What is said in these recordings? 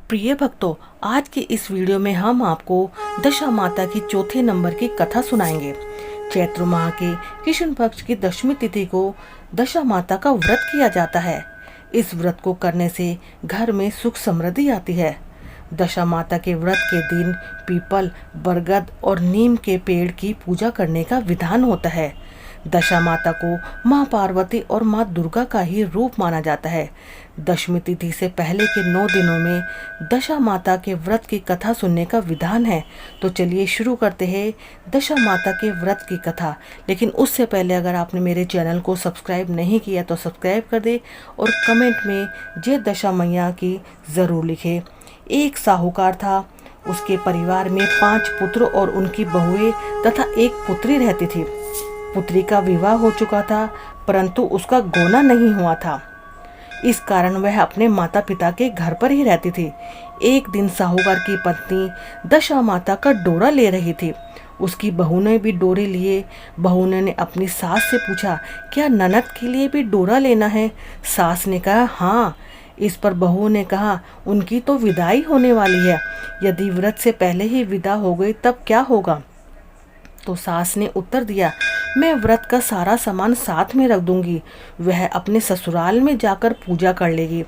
प्रिय भक्तों, आज की इस वीडियो में हम आपको दशा माता की चौथे नंबर की कथा सुनाएंगे। चैत्र माह के कृष्ण पक्ष की दशमी तिथि को दशा माता का व्रत किया जाता है। इस व्रत को करने से घर में सुख समृद्धि आती है। दशा माता के व्रत के दिन पीपल, बरगद और नीम के पेड़ की पूजा करने का विधान होता है। दशा माता को माँ पार्वती और माँ दुर्गा का ही रूप माना जाता है। दशमी तिथि से पहले के 9 दिनों में दशा माता के व्रत की कथा सुनने का विधान है। तो चलिए शुरू करते हैं दशा माता के व्रत की कथा। लेकिन उससे पहले अगर आपने मेरे चैनल को सब्सक्राइब नहीं किया तो सब्सक्राइब कर दे और कमेंट में जय दशा मैया की ज़रूर लिखे। एक साहूकार था। उसके परिवार में 5 पुत्र और उनकी बहुएं तथा एक पुत्री रहती थी। पुत्री का विवाह हो चुका था, परंतु उसका गोना नहीं हुआ था। इस कारण वह अपने माता पिता के घर पर ही रहती थी। एक दिन साहूकार की पत्नी दशा माता का डोरा ले रही थी। उसकी बहू ने भी डोरे लिए। बहू ने अपनी सास से पूछा, क्या ननद के लिए भी डोरा लेना है? सास ने कहा, हाँ। इस पर बहू ने कहा, उनकी तो विदाई होने वाली है, यदि व्रत से पहले ही विदा हो गई तब क्या होगा? तो सास ने उत्तर दिया, मैं व्रत का सारा सामान साथ में रख दूंगी, वह अपने ससुराल में जाकर पूजा कर लेगी।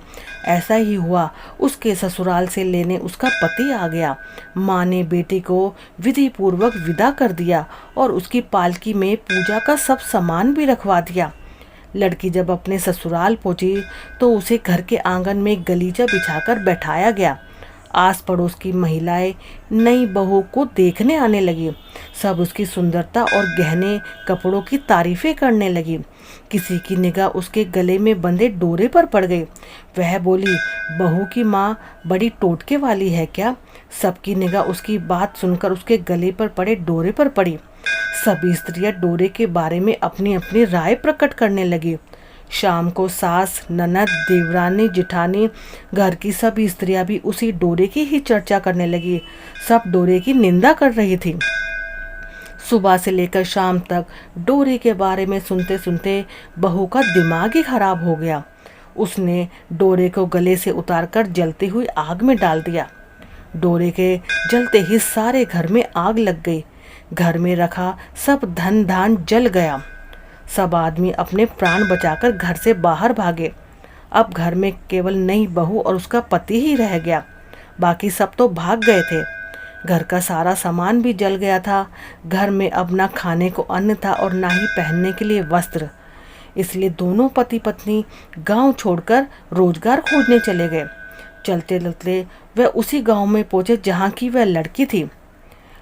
ऐसा ही हुआ। उसके ससुराल से लेने उसका पति आ गया। माँ ने बेटी को विधि पूर्वक विदा कर दिया और उसकी पालकी में पूजा का सब सामान भी रखवा दिया। लड़की जब अपने ससुराल पहुंची तो उसे घर के आंगन में गलीचा बिछाकर बैठाया गया। आस पड़ोस की महिलाएं नई बहू को देखने आने लगी। सब उसकी सुंदरता और गहने कपड़ों की तारीफें करने लगी। किसी की निगाह उसके गले में बंधे डोरे पर पड़ गई। वह बोली, बहू की माँ बड़ी टोटके वाली है क्या? सबकी निगाह उसकी बात सुनकर उसके गले पर पड़े डोरे पर पड़ी। सभी स्त्रियां डोरे के बारे में अपनी अपनी राय प्रकट करने लगी। शाम को सास, ननद, देवरानी, जिठानी, घर की सभी स्त्रियां भी उसी डोरे की ही चर्चा करने लगी। सब डोरे की निंदा कर रही थी। सुबह से लेकर शाम तक डोरे के बारे में सुनते सुनते बहू का दिमाग ही खराब हो गया। उसने डोरे को गले से उतारकर जलती हुई आग में डाल दिया। डोरे के जलते ही सारे घर में आग लग गई। घर में रखा सब धन धान जल गया। सब आदमी अपने प्राण बचाकर घर से बाहर भागे। अब घर में केवल नई बहू और उसका पति ही रह गया। बाकी सब तो भाग गए थे। घर का सारा सामान भी जल गया था। घर में अब ना खाने को अन्न था और ना ही पहनने के लिए वस्त्र। इसलिए दोनों पति पत्नी गांव छोड़कर रोजगार खोजने चले गए। चलते चलते वह उसी गांव में पहुंचे जहां की वह लड़की थी।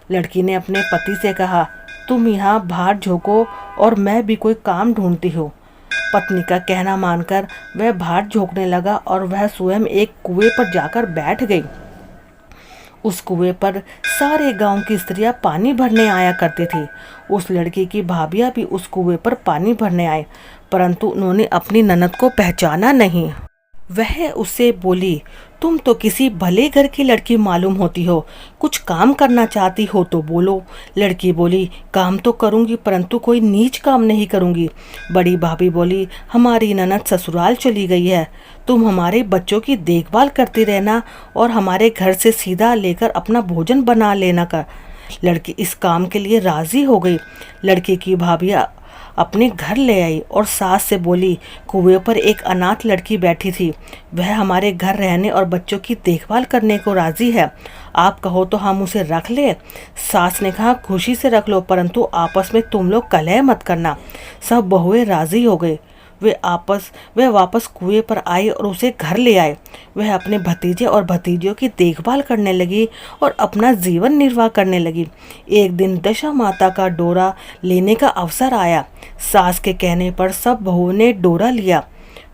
लड़की ने अपने पति से कहा, तुम यहाँ बाहर झोंको और मैं भी कोई काम ढूंढती हूँ। पत्नी का कहना मानकर वह बाहर झोंकने लगा और वह स्वयं एक कुएं पर जाकर बैठ गई। उस कुएं पर सारे गांव की स्त्रियां पानी भरने आया करती थी। उस लड़की की भाभियां भी उस कुएं पर पानी भरने आए, परंतु उन्होंने अपनी ननद को पहचाना नहीं। वह उससे बोली, तुम तो किसी भले घर की लड़की मालूम होती हो, कुछ काम करना चाहती हो तो बोलो। लड़की बोली, काम तो करूंगी परंतु कोई नीच काम नहीं करूंगी। बड़ी भाभी बोली, हमारी ननद ससुराल चली गई है, तुम हमारे बच्चों की देखभाल करती रहना और हमारे घर से सीधा लेकर अपना भोजन बना लेना कर। लड़की इस काम के लिए राजी हो गई। लड़की की भाभी अपने घर ले आई और सास से बोली, कुएं पर एक अनाथ लड़की बैठी थी, वह हमारे घर रहने और बच्चों की देखभाल करने को राजी है, आप कहो तो हम उसे रख ले। सास ने कहा, खुशी से रख लो, परंतु आपस में तुम लोग कलह मत करना। सब बहुएं राजी हो गए। वह वापस कुएं पर आई और उसे घर ले आए। वह अपने भतीजे और भतीजियों की देखभाल करने लगी और अपना जीवन निर्वाह करने लगी। एक दिन दशा माता का डोरा लेने का अवसर आया। सास के कहने पर सब बहुओं ने डोरा लिया।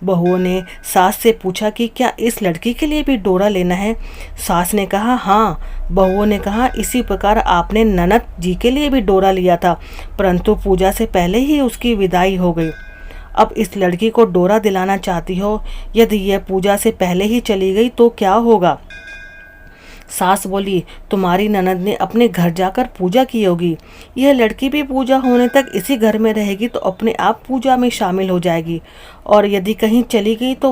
बहुओं ने सास से पूछा कि क्या इस लड़की के लिए भी डोरा लेना है? सास ने कहा, हाँ। बहुओं ने कहा, इसी प्रकार आपने ननद जी के लिए भी डोरा लिया था, परंतु पूजा से पहले ही उसकी विदाई हो गई। अब इस लड़की को डोरा दिलाना चाहती हो, यदि यह पूजा से पहले ही चली गई तो क्या होगा? सास बोली, तुम्हारी ननद ने अपने घर जाकर पूजा की होगी, यह लड़की भी पूजा होने तक इसी घर में रहेगी तो अपने आप पूजा में शामिल हो जाएगी, और यदि कहीं चली गई तो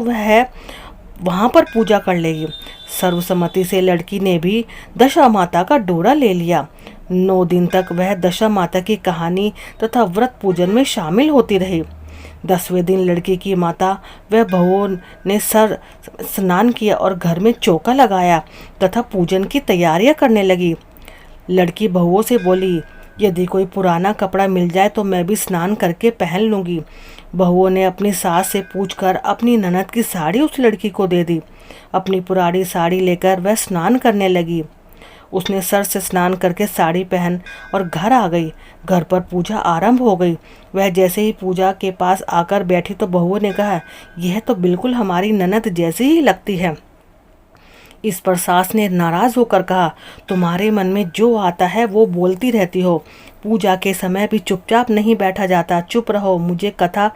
वहाँ पर पूजा कर लेगी। सर्वसम्मति से लड़की ने भी दशा माता का डोरा ले लिया। 9 दिन तक वह दशा माता की कहानी तथा व्रत पूजन में शामिल होती रही। 10वें दिन लड़की की माता व बहुओं ने सर स्नान किया और घर में चौका लगाया तथा पूजन की तैयारियां करने लगी। लड़की बहुओं से बोली, यदि कोई पुराना कपड़ा मिल जाए तो मैं भी स्नान करके पहन लूँगी। बहुओं ने अपनी सास से पूछकर अपनी ननद की साड़ी उस लड़की को दे दी। अपनी पुरानी साड़ी लेकर वह स्नान करने लगी। उसने सर से स्नान करके साड़ी पहन और घर आ गई। घर पर पूजा आरंभ हो गई। वह जैसे ही पूजा के पास आकर बैठी तो बहुओं ने कहा, यह तो बिल्कुल हमारी ननद जैसी ही लगती है। इस पर सास ने नाराज होकर कहा, तुम्हारे मन में जो आता है वो बोलती रहती हो। पूजा के समय भी चुपचाप नहीं बैठा जाता। चुप रहो, मुझे कथा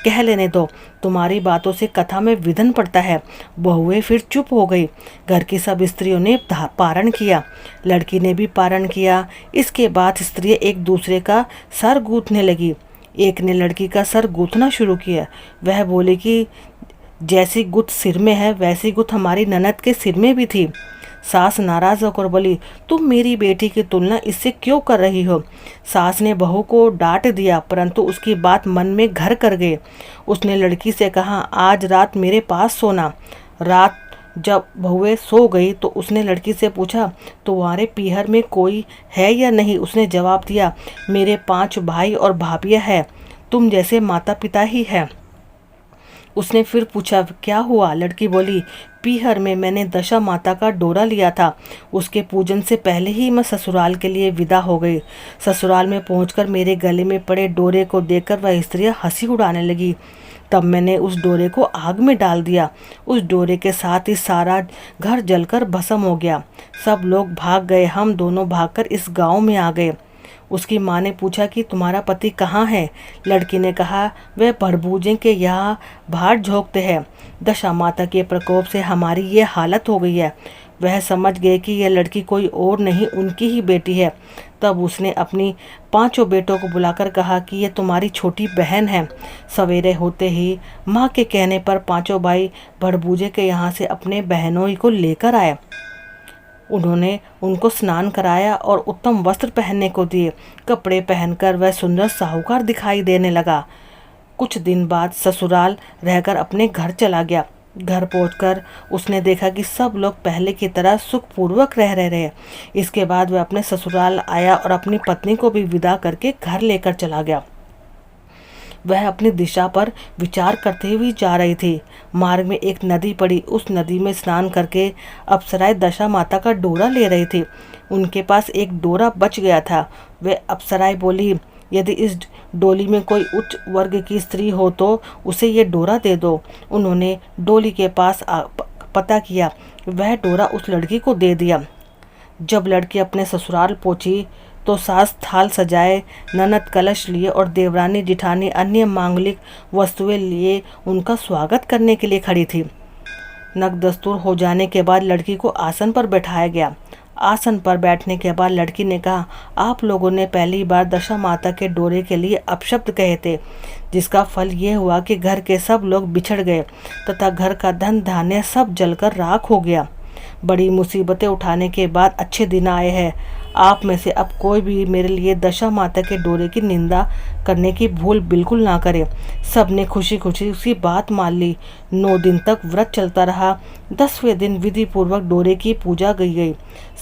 कह लेने दो। तुम्हारी बातों से कथा में विघ्न पड़ता है। बहुएं फिर चुप हो गई। घर की सब स्त्रियों ने पारण किया। लड़की ने भी पारण किया। इसके बाद स्त्रियां एक दूसरे का सर गूंथने लगी। एक ने लड़की का सर गूंथना शुरू किया। वह बोली कि जैसी गुथ सिर में है वैसी गुथ हमारी ननद के सिर में भी थी। सास नाराज होकर बोली, तुम मेरी बेटी की तुलना इससे क्यों कर रही हो। सास ने बहू को डांट दिया, परंतु उसकी बात मन में घर कर गई। उसने लड़की से कहा, आज रात मेरे पास सोना। रात जब बहुएं सो गई तो उसने लड़की से पूछा, तुम्हारे पीहर में कोई है या नहीं। उसने जवाब दिया, मेरे 5 भाई और भाभियाँ हैं, तुम जैसे माता पिता ही हैं। उसने फिर पूछा, क्या हुआ। लड़की बोली, पीहर में मैंने दशा माता का डोरा लिया था। उसके पूजन से पहले ही मैं ससुराल के लिए विदा हो गई। ससुराल में पहुंचकर मेरे गले में पड़े डोरे को देखकर वह स्त्रियां हंसी उड़ाने लगी। तब मैंने उस डोरे को आग में डाल दिया। उस डोरे के साथ ही सारा घर जलकर भस्म हो गया। सब लोग भाग गए। हम दोनों भागकर इस गाँव में आ गए। उसकी माँ ने पूछा कि तुम्हारा पति कहाँ है। लड़की ने कहा, वह भड़बूजे के यहाँ बाहर झोंकते हैं। दशा माता के प्रकोप से हमारी ये हालत हो गई है। वह समझ गए कि यह लड़की कोई और नहीं उनकी ही बेटी है। तब उसने अपनी 5 बेटों को बुलाकर कहा कि यह तुम्हारी छोटी बहन है। सवेरे होते ही माँ के कहने पर 5 भाई भड़बूजे के यहाँ से अपने बहनों को लेकर आए। उन्होंने उनको स्नान कराया और उत्तम वस्त्र पहनने को दिए। कपड़े पहनकर वह सुंदर साहूकार दिखाई देने लगा। कुछ दिन बाद ससुराल रहकर अपने घर चला गया। घर पहुंचकर उसने देखा कि सब लोग पहले की तरह सुखपूर्वक रह रहे। इसके बाद वह अपने ससुराल आया और अपनी पत्नी को भी विदा करके घर लेकर चला गया। वह अपनी दिशा पर विचार करते हुए जा रही थी। मार्ग में एक नदी पड़ी। उस नदी में स्नान करके अप्सराएं दशा माता का डोरा ले रही थी। उनके पास एक डोरा बच गया था। वे अप्सराएं बोली, यदि इस डोली में कोई उच्च वर्ग की स्त्री हो तो उसे ये डोरा दे दो। उन्होंने डोली के पास पता किया। वह डोरा उस लड़की को दे दिया। जब लड़की अपने ससुराल पहुंची तो सास थाल सजाए, ननद कलश लिए और देवरानी जिठानी अन्य मांगलिक वस्तुएं लिए उनका स्वागत करने के लिए खड़ी थी। नक दस्तूर हो जाने के बाद लड़की को आसन पर बैठाया गया। आसन पर बैठने के बाद लड़की ने कहा, आप लोगों ने पहली बार दशा माता के डोरे के लिए अपशब्द कहे थे, जिसका फल ये हुआ कि घर के सब लोग बिछड़ गए तथा घर का धन धान्य सब जलकर राख हो गया। बड़ी मुसीबतें उठाने के बाद अच्छे दिन आए हैं। आप में से अब कोई भी मेरे लिए दशा माता के डोरे की निंदा करने की भूल बिल्कुल ना करे। सब ने खुशी खुशी उसकी बात मान ली। 9 दिन तक व्रत चलता रहा। 10वें दिन विधि पूर्वक डोरे की पूजा की गई।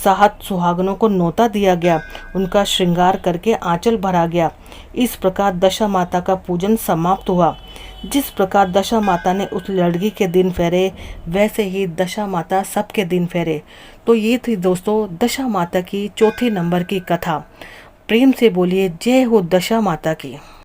7 सुहागनों को न्योता दिया गया। उनका श्रृंगार करके आंचल भरा गया। इस प्रकार दशा माता का पूजन समाप्त हुआ। जिस प्रकार दशा माता ने उस लड़की के दिन फेरे, वैसे ही दशा माता सबके दिन फेरे। तो ये थी दोस्तों दशा माता की 4थे नंबर की कथा। प्रेम से बोलिए जय हो दशा माता की।